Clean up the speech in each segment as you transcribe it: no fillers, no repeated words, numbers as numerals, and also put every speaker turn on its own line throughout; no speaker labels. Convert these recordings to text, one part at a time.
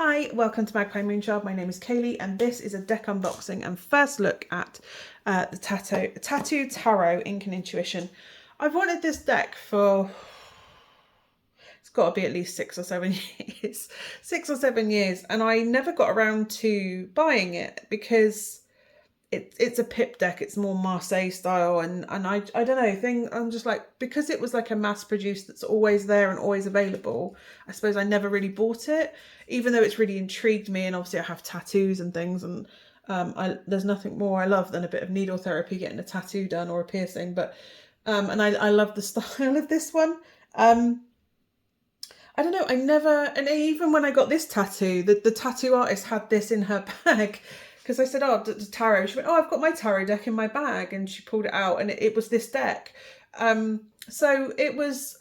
Hi, welcome to Magpie Moonchild. My name is Kayleigh and this is a deck unboxing and first look at the Tattoo Tarot Ink and Intuition. I've wanted this deck for, it's got to be at least 6 or 7 years. 6 or 7 years, and I never got around to buying it because it's a pip deck. It's more Marseille style, and I don't know, I'm just like, because it was like a mass produced that's always there and always available, I suppose I never really bought it, even though it's really intrigued me. And obviously I have tattoos and things, and there's nothing more I love than a bit of needle therapy, getting a tattoo done or a piercing. But and I love the style of this one. I don't know, and even when I got this tattoo, the tattoo artist had this in her bag. Because I said, oh, the tarot. She went, oh, I've got my tarot deck in my bag. And she pulled it out, and it was this deck. So it was,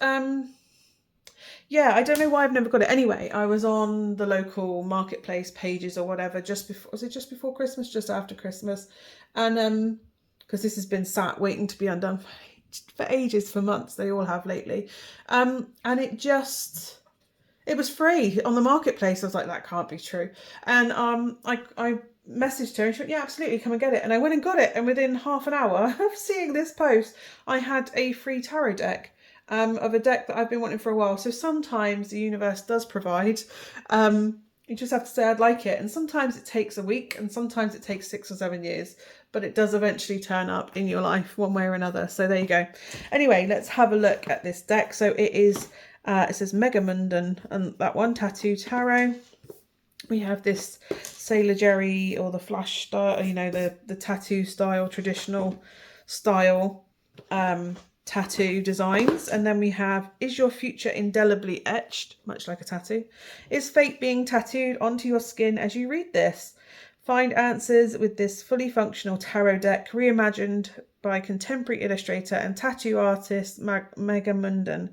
yeah, I don't know why I've never got it. Anyway, I was on the local marketplace pages or whatever, just before, was it just before Christmas, just after Christmas? And because this has been sat waiting to be undone for ages, for months. They all have lately. And it was free on the marketplace. I was like, that can't be true. And I messaged her and she went, yeah, absolutely, come and get it. And I went and got it, and within half an hour of seeing this post, I had a free tarot deck of a deck that I've been wanting for a while. So sometimes the universe does provide. You just have to say I'd like it, and sometimes it takes a week and sometimes it takes 6 or 7 years, but it does eventually turn up in your life one way or another. So there you go. Anyway, let's have a look at this deck. So it is it says Megamunden, and that one, Tattoo Tarot. We have this Sailor Jerry, or the flash style, you know, the tattoo style, traditional style tattoo designs. And then we have, is your future indelibly etched, much like a tattoo? Is fate being tattooed onto your skin as you read this? Find answers with this fully functional tarot deck, reimagined by contemporary illustrator and tattoo artist Megamunden.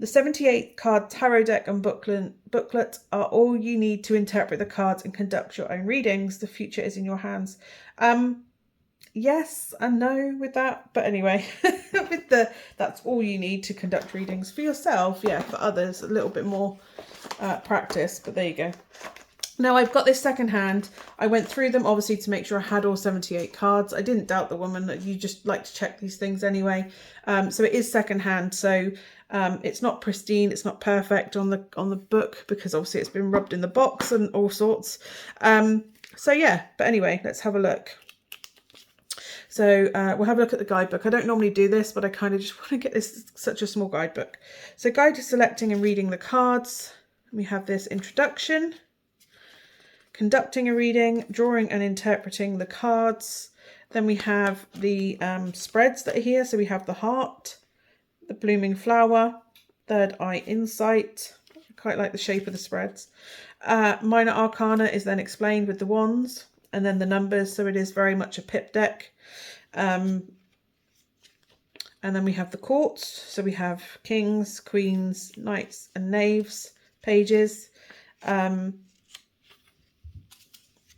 The 78 card tarot deck and booklet are all you need to interpret the cards and conduct your own readings. The future is in your hands. Yes and no with that, but anyway, with that's all you need to conduct readings for yourself. Yeah, for others, a little bit more practice, but there you go. Now I've got this secondhand. I went through them obviously to make sure I had all 78 cards. I didn't doubt the woman that you just like to check these things anyway. So it is secondhand. So it's not pristine. It's not perfect on the book because obviously it's been rubbed in the box and all sorts. So yeah, but anyway, let's have a look. So we'll have a look at the guidebook. I don't normally do this, but I kind of just want to get this, such a small guidebook. So guide to selecting and reading the cards. We have this introduction. Conducting a reading, drawing and interpreting the cards. Then we have the spreads that are here. So we have the heart, the blooming flower, third eye insight. I quite like the shape of the spreads. Minor arcana is then explained with the wands and then the numbers. So it is very much a pip deck. And then we have the courts. So we have kings, queens, knights and knaves, pages.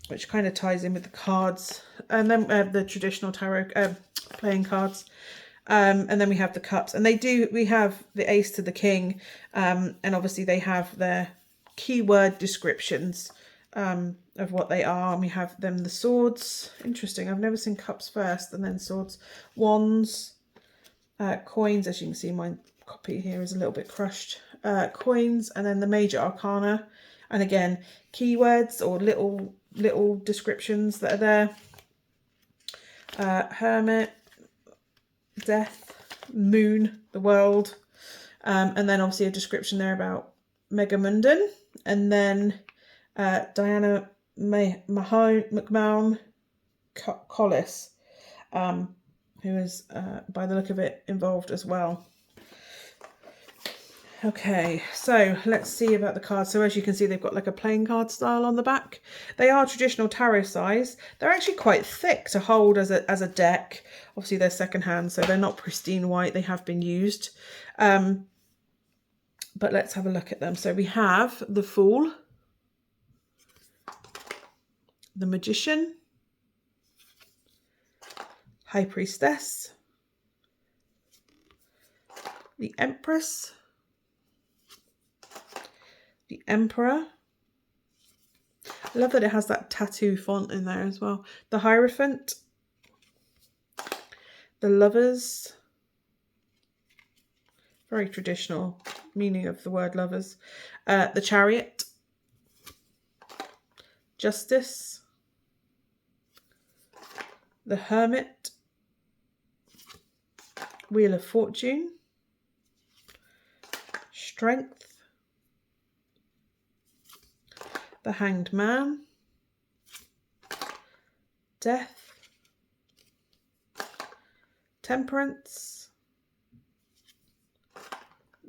Which kind of ties in with the cards, and then the traditional tarot playing cards, and then we have the cups, and we have the ace to the king, and obviously they have their keyword descriptions of what they are, and we have them the swords. Interesting, I've never seen cups first and then swords, wands, coins. As you can see, my copy here is a little bit crushed. Coins, and then the major arcana, and again keywords or little descriptions that are there. Hermit, death, moon, the world, and then obviously a description there about Megamunden, and then Diana McMahon Collis, who is by the look of it involved as well. Okay, so let's see about the cards. So as you can see, they've got like a playing card style on the back. They are traditional tarot size. They're actually quite thick to hold as a deck. Obviously they're secondhand, so they're not pristine white. They have been used. But let's have a look at them. So we have the Fool, the Magician, High Priestess, the Empress, the Emperor, I love that it has that tattoo font in there as well. The Hierophant, the Lovers, very traditional meaning of the word lovers. The Chariot, Justice, the Hermit, Wheel of Fortune, Strength, the Hanged Man, Death, Temperance,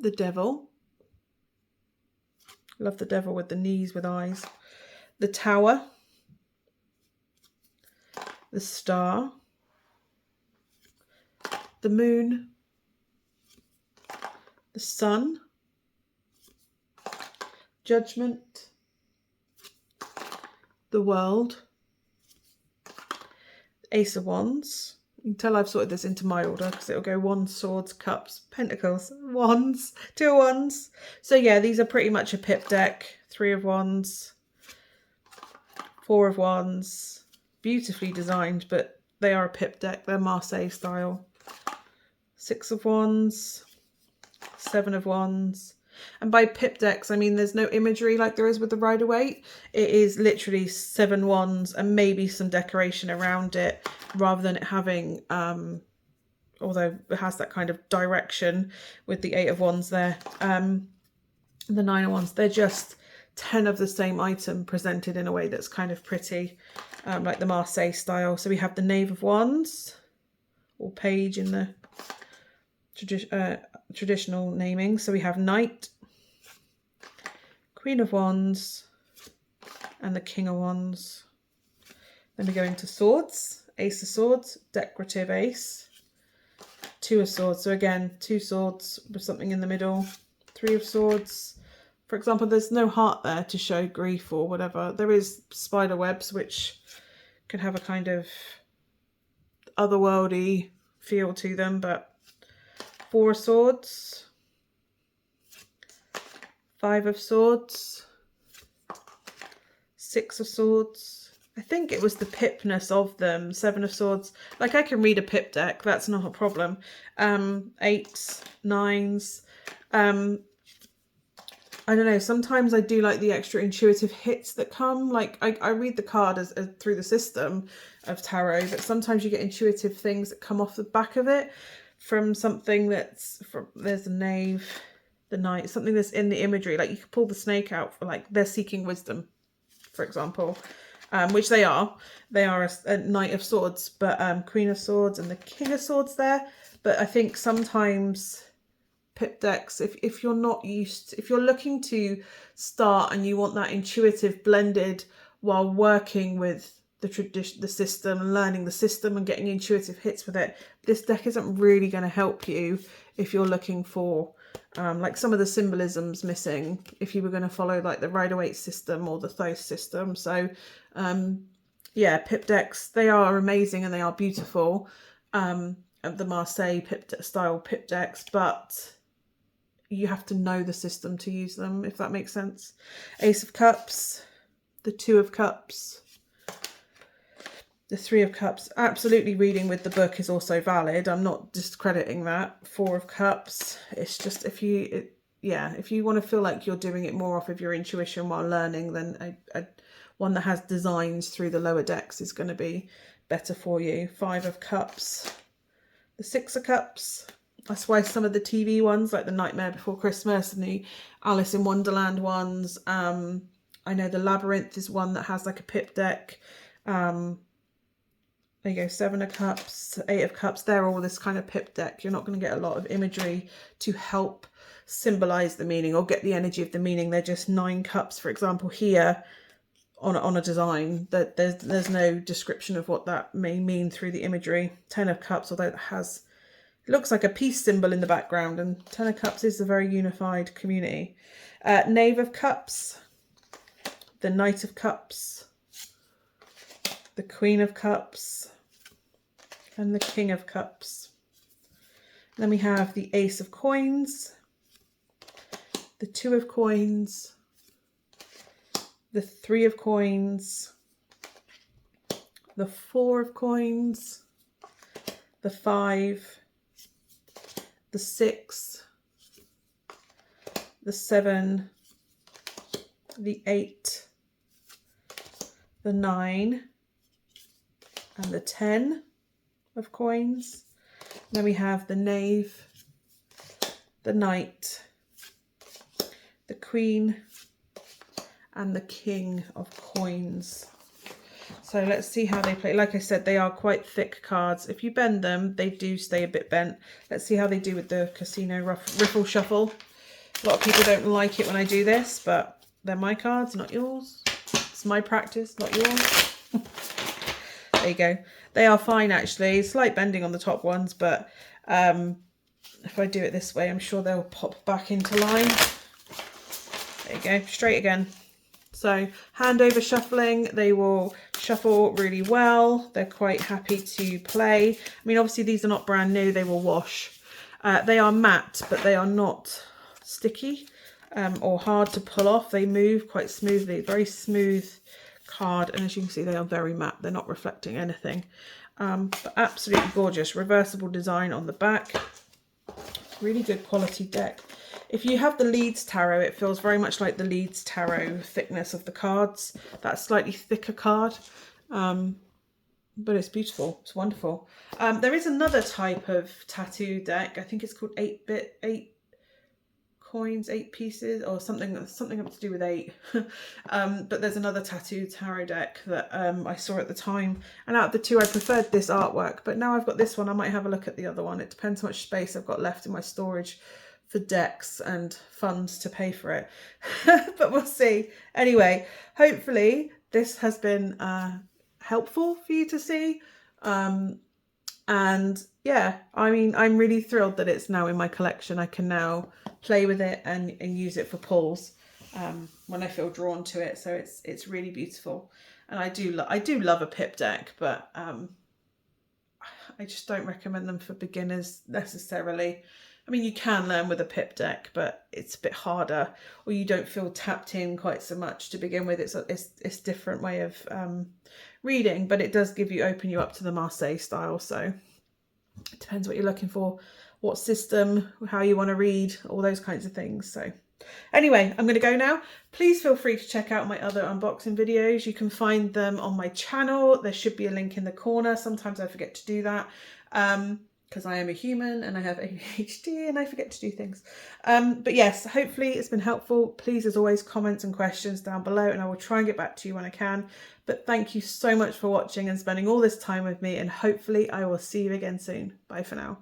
the Devil. Love the Devil with the knees with eyes. The Tower, the Star, the Moon, the Sun, Judgment, the World, Ace of Wands. You can tell I've sorted this into my order because it'll go Wands, Swords, Cups, Pentacles, Wands, 2 Wands. So yeah, these are pretty much a pip deck. 3 of Wands, 4 of Wands. Beautifully designed, but they are a pip deck. They're Marseille style. 6 of Wands, 7 of Wands. And by pip decks, I mean there's no imagery like there is with the Rider-Waite. It is literally 7 wands and maybe some decoration around it, rather than it having, although it has that kind of direction with the 8 of Wands there. The 9 of Wands, they're just 10 of the same item presented in a way that's kind of pretty, like the Marseille style. So we have the Knave of Wands, or page in the traditional naming. So we have Knight, Queen of Wands, and the King of Wands. Then we go into Swords, Ace of Swords, decorative ace, 2 of Swords. So again, 2 swords with something in the middle. 3 of Swords. For example, there's no heart there to show grief or whatever. There is spider webs, which can have a kind of otherworldly feel to them, but 4 of Swords, 5 of Swords, 6 of Swords. I think it was the pipness of them. 7 of Swords. Like, I can read a pip deck, that's not a problem. 8s, 9s. I don't know, sometimes I do like the extra intuitive hits that come. Like, I read the card as through the system of tarot, but sometimes you get intuitive things that come off the back of it from something that's from, there's the Knave, the Knight, something that's in the imagery. Like, you could pull the snake out for, like, they're seeking wisdom, for example, which they are. They are a Knight of Swords, but Queen of Swords and the King of Swords there. But I think sometimes pip decks, if you're not used, if you're looking to start and you want that intuitive blended while working with the system and learning the system and getting intuitive hits with it, this deck isn't really going to help you if you're looking for like some of the symbolisms missing if you were going to follow like the Rider-Waite system or the Thoth system. So yeah, pip decks, they are amazing and they are beautiful, the Marseille style pip decks, but you have to know the system to use them, if that makes sense. Ace of Cups, the 2 of Cups, the 3 of Cups. Absolutely, reading with the book is also valid. I'm not discrediting that. 4 of Cups. It's just if you want to feel like you're doing it more off of your intuition while learning, then one that has designs through the lower decks is going to be better for you. 5 of Cups, the 6 of Cups. That's why some of the TV ones, like the Nightmare Before Christmas and the Alice in Wonderland ones, I know the Labyrinth is one that has like a pip deck. There you go, 7 of Cups, 8 of Cups. They're all this kind of pip deck. You're not going to get a lot of imagery to help symbolize the meaning or get the energy of the meaning. They're just 9 cups, for example, here on a design. That there's no description of what that may mean through the imagery. 10 of Cups, although it has, it looks like a peace symbol in the background, and 10 of Cups is a very unified community. Knave of Cups, the Knight of Cups, the Queen of Cups, and the King of Cups. Then we have the Ace of Coins, the 2 of Coins, the 3 of coins, the 4 of coins, the 5, the 6, the 7, the 8, the 9, and the 10 of coins. Then we have the knave, the knight, the queen, and the king of coins. So let's see how they play. Like I said, they are quite thick cards. If you bend them, they do stay a bit bent. Let's see how they do with the casino riffle shuffle. A lot of people don't like it when I do this, but they're my cards, not yours. It's my practice, not yours. There you go. They are fine, actually. Slight bending on the top ones, but if I do it this way, I'm sure they'll pop back into line. There you go, straight again. So hand over shuffling, they will shuffle really well. They're quite happy to play. I mean, obviously these are not brand new, they will wash. They are matte, but they are not sticky or hard to pull off. They move quite smoothly, very smooth card. And as you can see, they are very matte. They're not reflecting anything. But absolutely gorgeous. Reversible design on the back. Really good quality deck. If you have the Leeds Tarot, it feels very much like the Leeds Tarot thickness of the cards. That slightly thicker card. But it's beautiful. It's wonderful. There is another type of tattoo deck. I think it's called 8-bit, 8 coins, 8 pieces, or something up to do with 8. But there's another tattoo tarot deck that I saw at the time. And out of the two, I preferred this artwork. But now I've got this one, I might have a look at the other one. It depends how much space I've got left in my storage for decks and funds to pay for it. But we'll see. Anyway, hopefully this has been helpful for you to see. And yeah, I mean, I'm really thrilled that it's now in my collection. I can now play with it and use it for pulls when I feel drawn to it. So it's really beautiful. And I do love a pip deck, but I just don't recommend them for beginners necessarily. I mean, you can learn with a pip deck, but it's a bit harder, or you don't feel tapped in quite so much to begin with. It's a different way of reading, but it does open you up to the Marseille style. So it depends what you're looking for, what system, how you want to read, all those kinds of things. So anyway, I'm going to go now. Please feel free to check out my other unboxing videos. You can find them on my channel. There should be a link in the corner. Sometimes I forget to do that. Because I am a human and I have ADHD and I forget to do things. But yes, hopefully it's been helpful. Please, as always, comments and questions down below and I will try and get back to you when I can. But thank you so much for watching and spending all this time with me, and hopefully I will see you again soon. Bye for now.